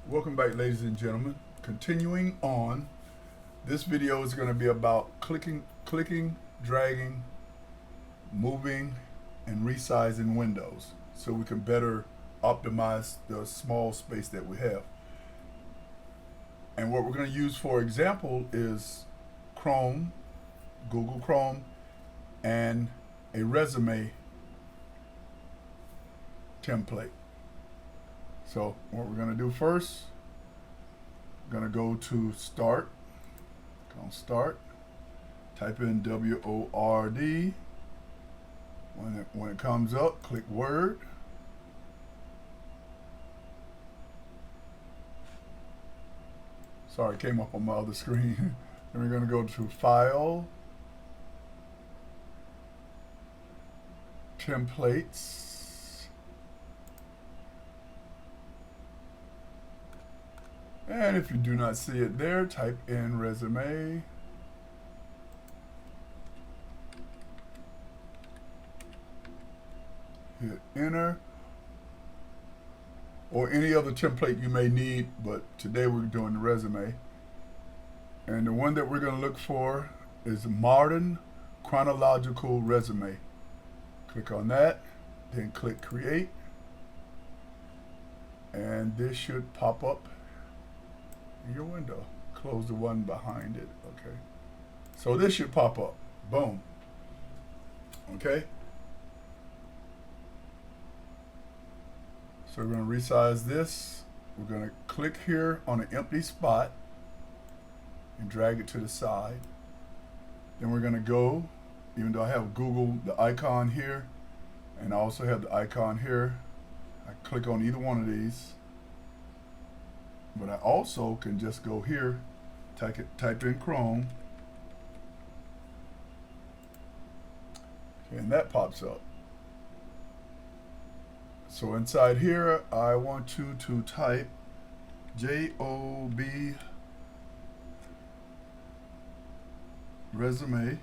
Welcome back, ladies and gentlemen. Continuing on, this video is going to be about clicking, dragging, moving, and resizing windows so we can better optimize the small space that we have. And what we're going to use for example is Chrome, Google Chrome, and a resume template. So what we're going to do first, we're going to go to Start, click on Start, type in WORD. When it comes up, click Word. Sorry, it came up on my other screen. Then we're going to go to File, Templates, and if you do not see it there, type in Resume. Hit Enter. Or any other template you may need, but today we're doing the resume. And the one that we're going to look for is Modern Chronological Resume. Click on that, then click Create. And this should pop up in your window. Close the one behind it, okay? So this should pop up, boom, okay? So we're going to resize this. We're going to click here on an empty spot and drag it to the side. Then we're going to go, even though I have Google, the icon here, and I also have the icon here, I click on either one of these. But I also can just go here, type in Chrome, and that pops up. So inside here, I want you to type JOB resume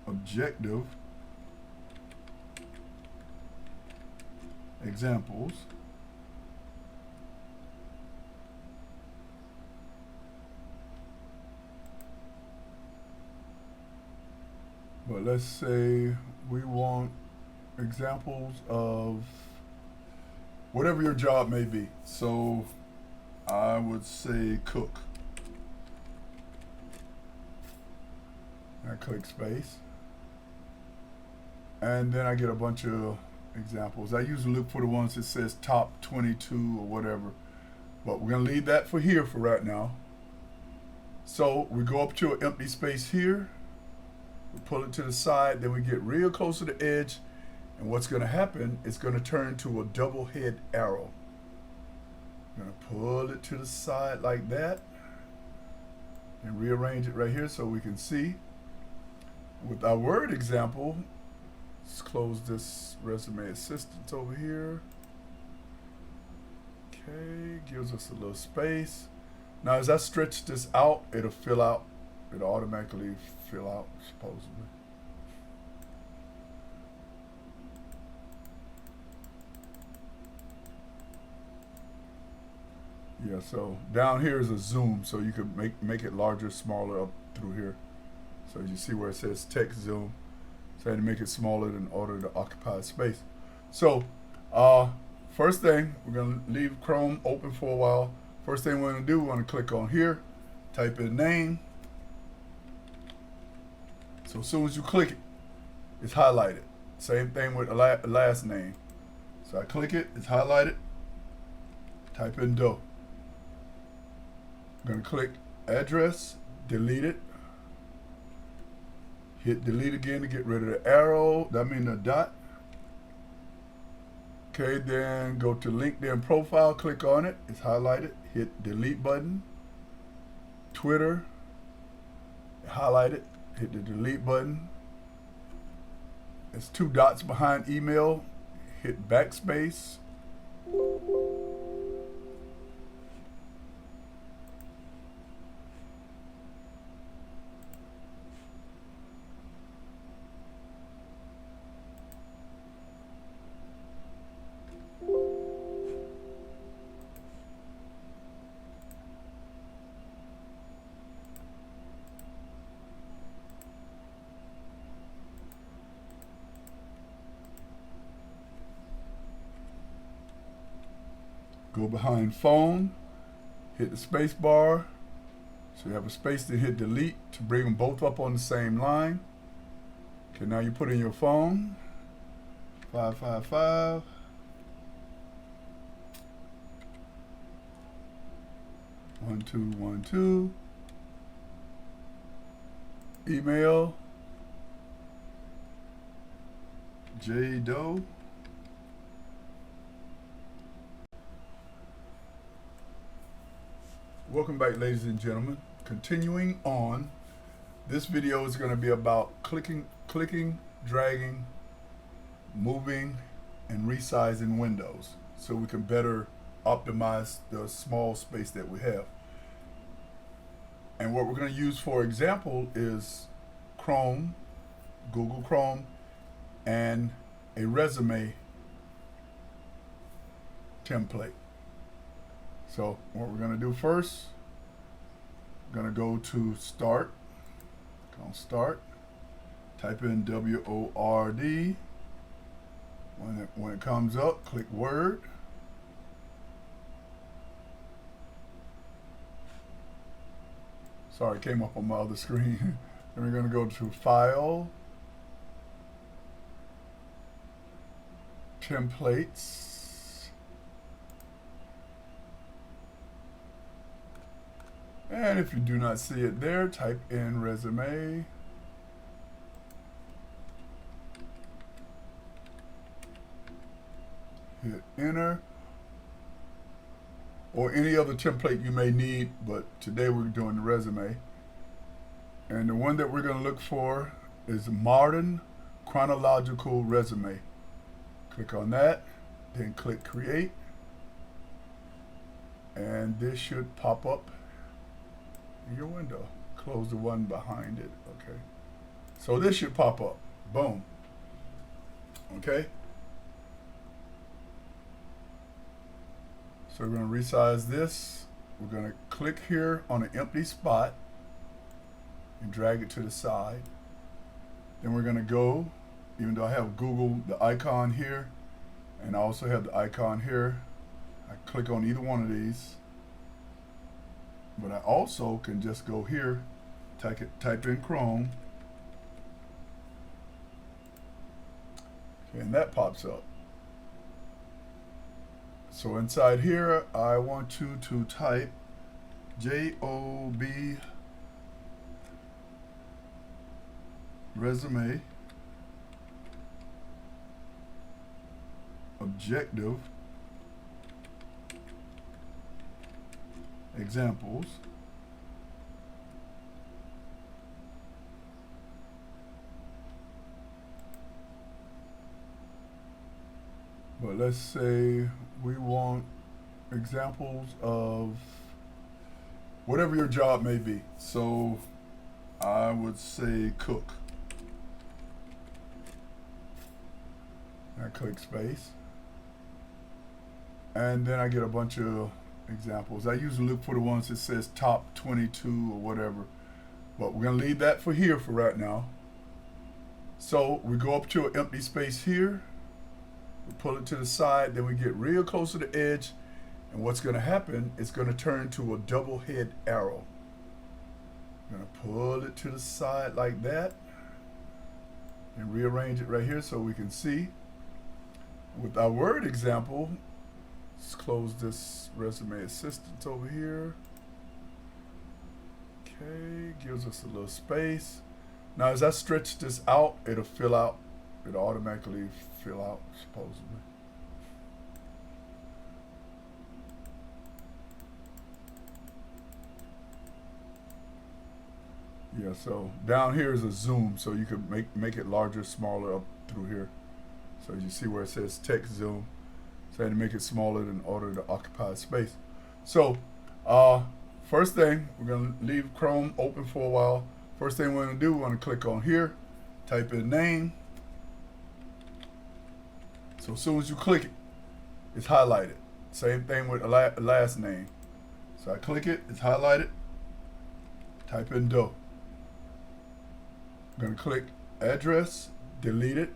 objective examples. But let's say we want examples of whatever your job may be. So I would say cook. I click space. And then I get a bunch of examples. I usually look for the ones that says top 22 or whatever. But we're going to leave that for here for right now. So we go up to an empty space here. We pull it to the side, then we get real close to the edge, and what's going to happen, it's going to turn to a double head arrow. I'm going to pull it to the side like that and rearrange it right here so we can see. With our Word example, let's close this resume assistant over here. Okay, gives us a little space. Now as I stretch this out, it'll fill out. It'll automatically fill out, supposedly. Yeah, so down here is a zoom, so you can make it larger, smaller up through here. So you see where it says text zoom. So I had to make it smaller in order to occupy space. So first thing, we're going to leave Chrome open for a while. First thing we're going to do, we're going to click on here, type in name. So as soon as you click it, it's highlighted. Same thing with the last name. So I click it, it's highlighted, type in Doe. I'm going to click address, delete it. Hit delete again to get rid of the arrow, that means the dot. Okay, then go to LinkedIn profile, click on it, it's highlighted, hit delete button. Twitter, highlight it, hit the delete button. There's two dots behind email, hit backspace. Go behind phone, hit the space bar. So you have a space to hit delete to bring them both up on the same line. Okay, now you put in your phone, 555. One, two, 1, 2. Email, J Doe. Welcome back, ladies and gentlemen. Continuing on, this video is going to be about clicking, dragging, moving, and resizing windows so we can better optimize the small space that we have. And what we're going to use for example is Chrome, Google Chrome, and a resume template. So what we're going to do first, we're going to go to Start. Click on Start. Type in WORD. When it comes up, click Word. Sorry, it came up on my other screen. Then we're going to go to File, Templates, and if you do not see it there, type in Resume. Hit Enter. Or any other template you may need, but today we're doing the resume. And the one that we're going to look for is Modern Chronological Resume. Click on that, then click Create. And this should pop up in your window. Close the one behind it, okay? So this should pop up, boom, okay? So we're going to resize this. We're going to click here on an empty spot and drag it to the side. Then we're going to go, even though I have Google, the icon here, and I also have the icon here, I click on either one of these. But I also can just go here, type in Chrome, okay, and that pops up. So inside here, I want you to type JOB resume objective examples. But let's say we want examples of whatever your job may be. So I would say cook. I click space. And then I get a bunch of examples. I usually look for the ones that says top 22 or whatever. But we're going to leave that for here for right now. So we go up to an empty space here. We pull it to the side, then we get real close to the edge, and what's going to happen, it's going to turn to a double head arrow. I'm going to pull it to the side like that and rearrange it right here so we can see. With our Word example, let's close this resume assistant over here. Okay, gives us a little space. Now as I stretch this out, it'll fill out. It'll automatically fill out, supposedly. Yeah, so down here is a zoom, so you can make it larger, smaller up through here. So you see where it says text zoom. So I had to make it smaller in order to occupy space. So first thing, we're going to leave Chrome open for a while. First thing we're going to do, we're going to click on here, type in name. So as soon as you click it, it's highlighted. Same thing with last name. So I click it, it's highlighted, type in Doe. I'm going to click address, delete it.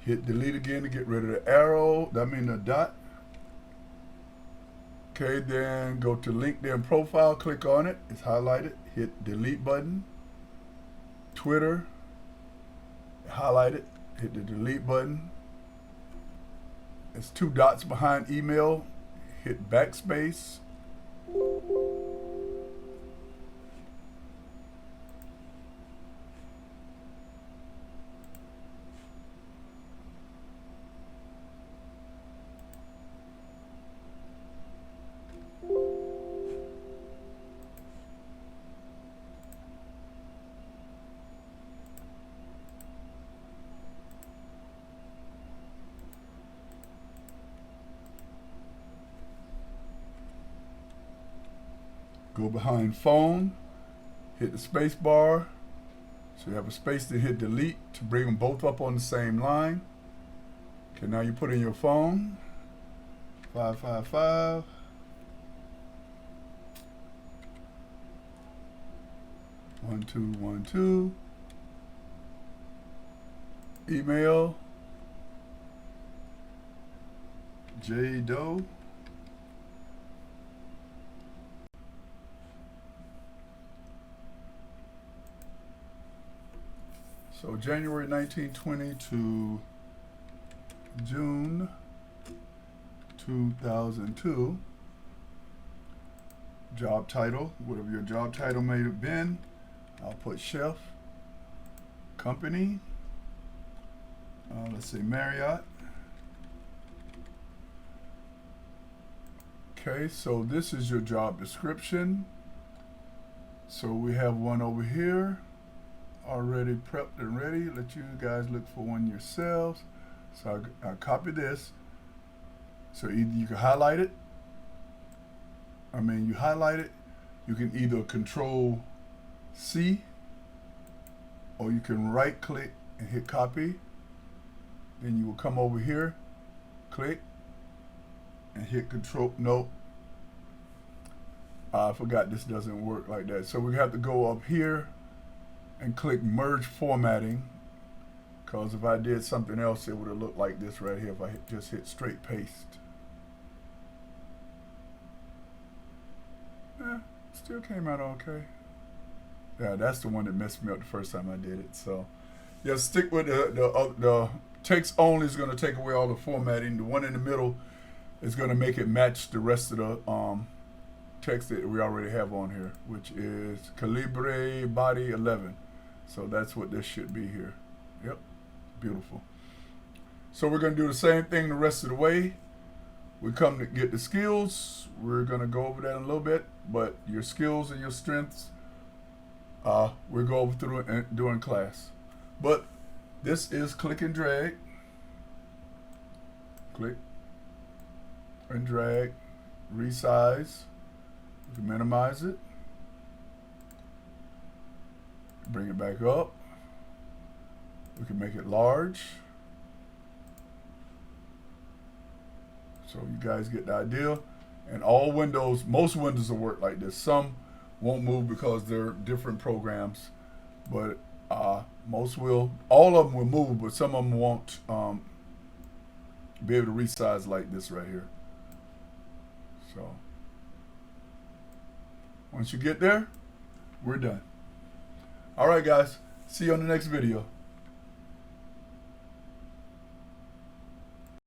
Hit delete again to get rid of the arrow, that means the dot. Okay, then go to LinkedIn profile, click on it, it's highlighted, hit delete button. Twitter, highlight it, hit the delete button. It's 2 dots behind email, hit backspace. Go behind phone, hit the space bar. So you have a space to hit delete to bring them both up on the same line. Okay, now you put in your phone, 555. One, two, 1, 2. Email, J Doe. So January 1920 to June 2002. Job title, whatever your job title may have been. I'll put chef. Company, let's say Marriott. Okay, so this is your job description. So we have one over here already prepped and ready. Let you guys look for one yourselves. So I copy this. So either you can highlight it. You highlight it. You can either Control C, or you can right click and hit copy. Then you will come over here, click, and hit Control. No, I forgot this doesn't work like that. So we have to go up here and click merge formatting, because if I did something else, it would have looked like this right here if I just hit straight paste. Still came out okay. Yeah, that's the one that messed me up the first time I did it. So yeah, stick with the text only is going to take away all the formatting. The one in the middle is going to make it match the rest of the text that we already have on here, which is Calibre Body 11. So that's what this should be here. Yep, beautiful. So we're going to do the same thing the rest of the way. We come to get the skills. We're going to go over that in a little bit, but your skills and your strengths, we'll go over through it during class. But this is click and drag. Click and drag, resize. You can minimize it. Bring it back up. We can make it large. So you guys get the idea. And all windows, most windows will work like this. Some won't move because they're different programs, but most will. All of them will move, but some of them won't be able to resize like this right here. So once you get there, we're done. All right, guys. See you on the next video.